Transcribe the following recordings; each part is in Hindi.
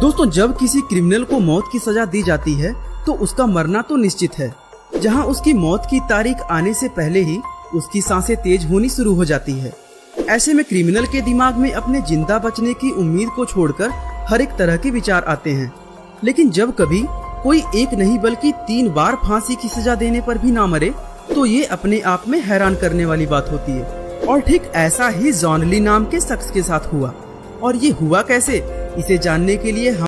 दोस्तों, जब किसी क्रिमिनल को मौत की सजा दी जाती है तो उसका मरना तो निश्चित है। जहां उसकी मौत की तारीख आने से पहले ही उसकी सांसें तेज होनी शुरू हो जाती है। ऐसे में क्रिमिनल के दिमाग में अपने जिंदा बचने की उम्मीद को छोड़कर हर एक तरह के विचार आते हैं। लेकिन जब कभी कोई एक नहीं बल्कि 3 बार फांसी की सजा देने पर भी ना मरे तो ये अपने आप में हैरान करने वाली बात होती है। और ठीक ऐसा ही जॉन ली नाम के शख्स के साथ हुआ। और ये हुआ कैसे, इसे जानने के लिए हम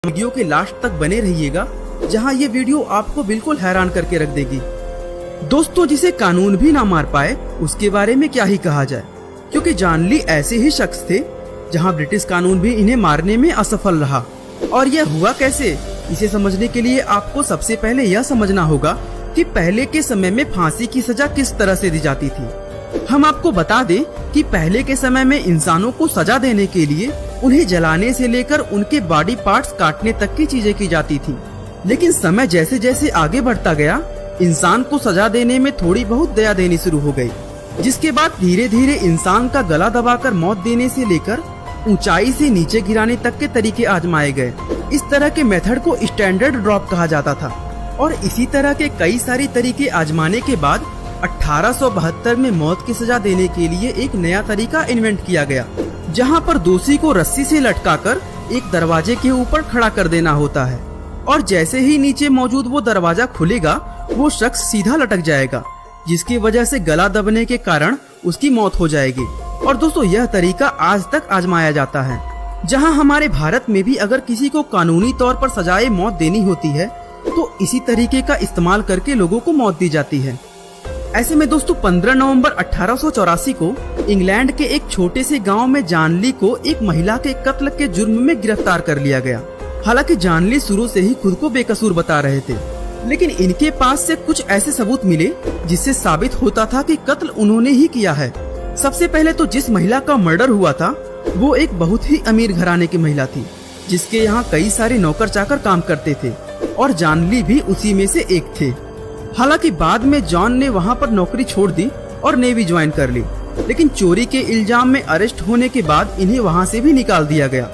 वीडियो के लास्ट तक बने रहिएगा, जहां ये वीडियो आपको बिल्कुल हैरान करके रख देगी। दोस्तों, जिसे कानून भी ना मार पाए उसके बारे में क्या ही कहा जाए, क्योंकि जॉन ली ऐसे ही शख्स थे जहां ब्रिटिश कानून भी इन्हें मारने में असफल रहा। और यह हुआ कैसे, इसे समझने के लिए आपको सबसे पहले यह समझना होगा कि पहले के समय में फांसी की सजा किस तरह से दी जाती थी। हम आपको बता दें कि पहले के समय में इंसानों को सजा देने के लिए उन्हें जलाने से लेकर उनके बॉडी पार्ट्स काटने तक की चीजें की जाती थी। लेकिन समय जैसे जैसे आगे बढ़ता गया, इंसान को सजा देने में थोड़ी बहुत दया देनी शुरू हो गई, जिसके बाद धीरे धीरे इंसान का गला दबाकर मौत देने से लेकर ऊंचाई से नीचे गिराने तक के तरीके आजमाए गए। इस तरह के मेथड को स्टैंडर्ड ड्रॉप कहा जाता था। और इसी तरह के कई सारे तरीके आजमाने के बाद 1872 में मौत की सजा देने के लिए एक नया तरीका इन्वेंट किया गया, जहां पर दोषी को रस्सी से लटकाकर एक दरवाजे के ऊपर खड़ा कर देना होता है। और जैसे ही नीचे मौजूद वो दरवाजा खुलेगा, वो शख्स सीधा लटक जाएगा, जिसकी वजह से गला दबने के कारण उसकी मौत हो जाएगी। और दोस्तों, यह तरीका आज तक आजमाया जाता है। जहां हमारे भारत में भी अगर किसी को कानूनी तौर पर सजाए मौत देनी होती है तो इसी तरीके का इस्तेमाल करके लोगों को मौत दी जाती है। ऐसे में दोस्तों, 15 नवंबर 1884 को इंग्लैंड के एक छोटे से गांव में जॉन ली को एक महिला के कत्ल के जुर्म में गिरफ्तार कर लिया गया। हालांकि जॉन ली शुरू से ही खुद को बेकसूर बता रहे थे, लेकिन इनके पास से कुछ ऐसे सबूत मिले जिससे साबित होता था कि कत्ल उन्होंने ही किया है। सबसे पहले तो जिस महिला का मर्डर हुआ था वो एक बहुत ही अमीर घराने की महिला थी, जिसके यहाँ कई सारे नौकर चाकर काम करते थे और जॉन ली भी उसी में से एक थे। हालांकि बाद में जॉन ने वहाँ पर नौकरी छोड़ दी और नेवी ज्वाइन कर ली, लेकिन चोरी के इल्जाम में अरेस्ट होने के बाद इन्हें वहाँ से भी निकाल दिया गया।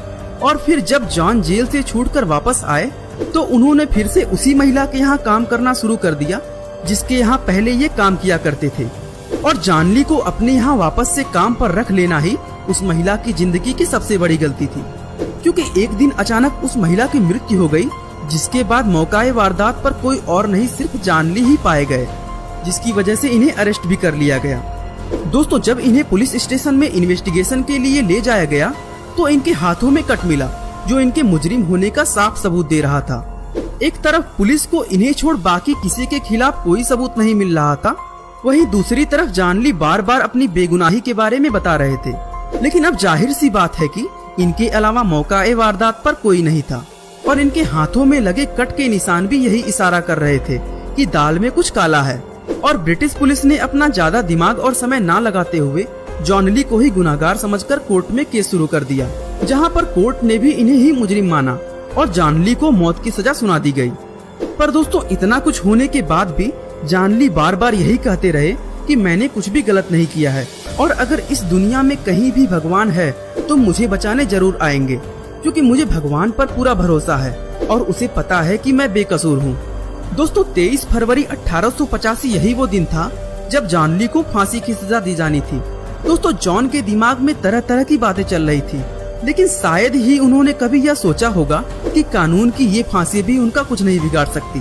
और फिर जब जॉन जेल से छूटकर वापस आए तो उन्होंने फिर से उसी महिला के यहाँ काम करना शुरू कर दिया जिसके यहाँ पहले ये काम किया करते थे। और जॉन ली को अपने यहाँ वापस से काम पर रख लेना ही उस महिला की जिंदगी की सबसे बड़ी गलती थी, क्योंकि एक दिन अचानक उस महिला की मृत्यु हो गई, जिसके बाद मौकाए वारदात पर कोई और नहीं सिर्फ जॉन ली ही पाए गए, जिसकी वजह से इन्हें अरेस्ट भी कर लिया गया। दोस्तों, जब इन्हें पुलिस स्टेशन में इन्वेस्टिगेशन के लिए ले जाया गया तो इनके हाथों में कट मिला, जो इनके मुजरिम होने का साफ सबूत दे रहा था। एक तरफ पुलिस को इन्हें छोड़ बाकी किसी के खिलाफ कोई सबूत नहीं मिल रहा था, वहीं दूसरी तरफ जॉन ली बार बार अपनी बेगुनाही के बारे में बता रहे थे। लेकिन अब जाहिर सी बात है कि इनके अलावा मौकाए वारदात पर कोई नहीं था और इनके हाथों में लगे कट के निशान भी यही इशारा कर रहे थे कि दाल में कुछ काला है। और ब्रिटिश पुलिस ने अपना ज्यादा दिमाग और समय ना लगाते हुए जॉन ली को ही गुनाहगार समझकर कोर्ट में केस शुरू कर दिया, जहां पर कोर्ट ने भी इन्हें ही मुजरिम माना और जॉन ली को मौत की सजा सुना दी गई। पर दोस्तों, इतना कुछ होने के बाद भी जॉन ली बार बार यही कहते रहे कि मैंने कुछ भी गलत नहीं किया है और अगर इस दुनिया में कहीं भी भगवान है तो मुझे बचाने जरूर आएंगे, क्योंकि मुझे भगवान पर पूरा भरोसा है और उसे पता है कि मैं बेकसूर हूँ। दोस्तों, 23 फरवरी 1885 यही वो दिन था जब जॉन ली को फांसी की सजा दी जानी थी। दोस्तों, जॉन के दिमाग में तरह तरह की बातें चल रही थी, लेकिन शायद ही उन्होंने कभी यह सोचा होगा कि कानून की ये फांसी भी उनका कुछ नहीं बिगाड़ सकती।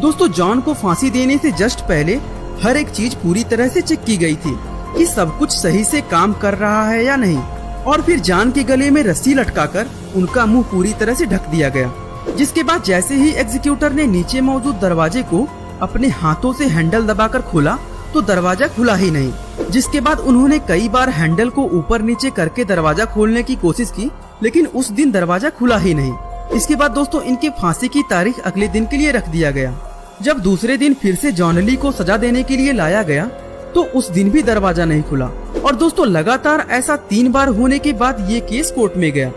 दोस्तों, जॉन को फांसी देने से जस्ट पहले हर एक चीज पूरी तरह से चेक की गई थी कि सब कुछ सही से काम कर रहा है या नहीं। और फिर जॉन के गले में रस्सी लटकाकर उनका मुंह पूरी तरह से ढक दिया गया, जिसके बाद जैसे ही एग्जीक्यूटर ने नीचे मौजूद दरवाजे को अपने हाथों से हैंडल दबाकर खोला तो दरवाजा खुला ही नहीं, जिसके बाद उन्होंने कई बार हैंडल को ऊपर नीचे करके दरवाजा खोलने की कोशिश की, लेकिन उस दिन दरवाजा खुला ही नहीं। इसके बाद दोस्तों, इनकी फांसी की तारीख अगले दिन के लिए रख दिया गया। जब दूसरे दिन फिर से जॉन ली को सजा देने के लिए लाया गया तो उस दिन भी दरवाजा नहीं खुला। और दोस्तों, लगातार ऐसा 3 बार होने के बाद ये केस कोर्ट में गया,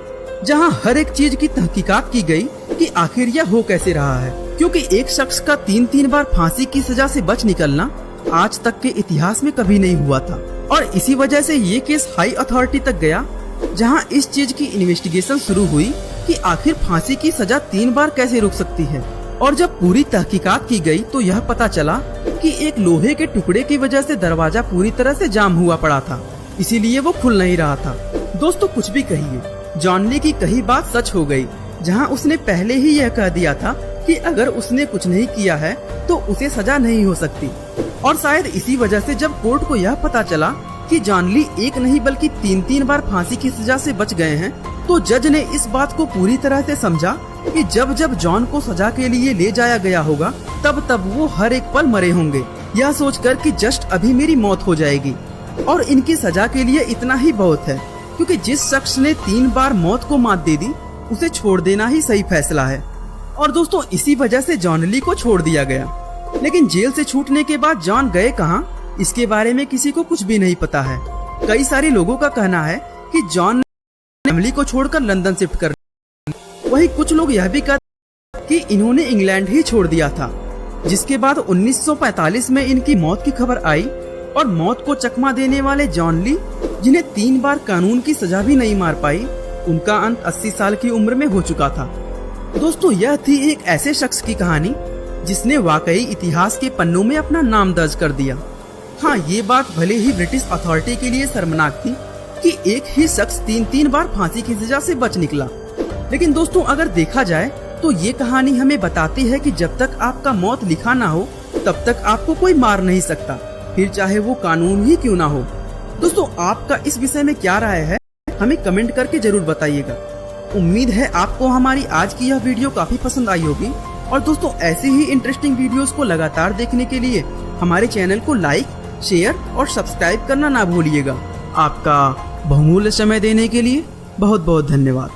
जहां हर एक चीज की तहकीकात की गई कि आखिर यह हो कैसे रहा है, क्योंकि एक शख्स का 3 बार फांसी की सजा से बच निकलना आज तक के इतिहास में कभी नहीं हुआ था। और इसी वजह से ये केस हाई अथॉरिटी तक गया, जहां इस चीज की इन्वेस्टिगेशन शुरू हुई कि आखिर फांसी की सजा 3 बार कैसे रुक सकती है। और जब पूरी तहकीकात की गई तो यह पता चला कि एक लोहे के टुकड़े की वजह से दरवाजा पूरी तरह से जाम हुआ पड़ा था, इसीलिए वो खुल नहीं रहा था। दोस्तों कुछ भी कहिए, जॉन ली की कही बात सच हो गई, जहां उसने पहले ही यह कह दिया था कि अगर उसने कुछ नहीं किया है तो उसे सजा नहीं हो सकती। और शायद इसी वजह से जब कोर्ट को यह पता चला कि जॉन ली एक नहीं बल्कि 3 बार फांसी की सजा से बच गए हैं, तो जज ने इस बात को पूरी तरह से समझा कि जब जब जॉन को सजा के लिए ले जाया गया होगा तब तब वो हर एक पल मरे होंगे, यह सोचकर कि जस्ट अभी मेरी मौत हो जाएगी और इनकी सजा के लिए इतना ही बहुत है, क्योंकि जिस शख्स ने 3 बार मौत को मात दे दी उसे छोड़ देना ही सही फैसला है। और दोस्तों इसी वजह से जॉन ली को छोड़ दिया गया। लेकिन जेल से छूटने के बाद जॉन गए कहां, इसके बारे में किसी को कुछ भी नहीं पता है। कई सारे लोगों का कहना है कि जॉन ने फैमिली को छोड़कर लंदन शिफ्ट कर, वहीं कुछ लोग यह भी कहते कि इन्होंने इंग्लैंड ही छोड़ दिया था। जिसके बाद 1945 में इनकी मौत की खबर आई और मौत को चकमा देने वाले जॉन ली, जिन्हें 3 बार कानून की सजा भी नहीं मार पाई, उनका अंत 80 साल की उम्र में हो चुका था। दोस्तों यह थी एक ऐसे शख्स की कहानी जिसने वाकई इतिहास के पन्नों में अपना नाम दर्ज कर दिया। हाँ, ये बात भले ही ब्रिटिश अथॉरिटी के लिए शर्मनाक थी कि एक ही शख्स 3 बार फांसी की सजा से बच निकला। लेकिन दोस्तों अगर देखा जाए तो ये कहानी हमें बताती है कि जब तक आपका मौत लिखा ना हो तब तक आपको कोई मार नहीं सकता, फिर चाहे वो कानून ही क्यों ना हो। दोस्तों आपका इस विषय में क्या राय है, हमें कमेंट करके जरूर बताइएगा। उम्मीद है आपको हमारी आज की यह वीडियो काफी पसंद आई होगी। और दोस्तों ऐसे ही इंटरेस्टिंग वीडियोस को लगातार देखने के लिए हमारे चैनल को लाइक, शेयर और सब्सक्राइब करना ना भूलिएगा। आपका बहुमूल्य समय देने के लिए बहुत बहुत धन्यवाद।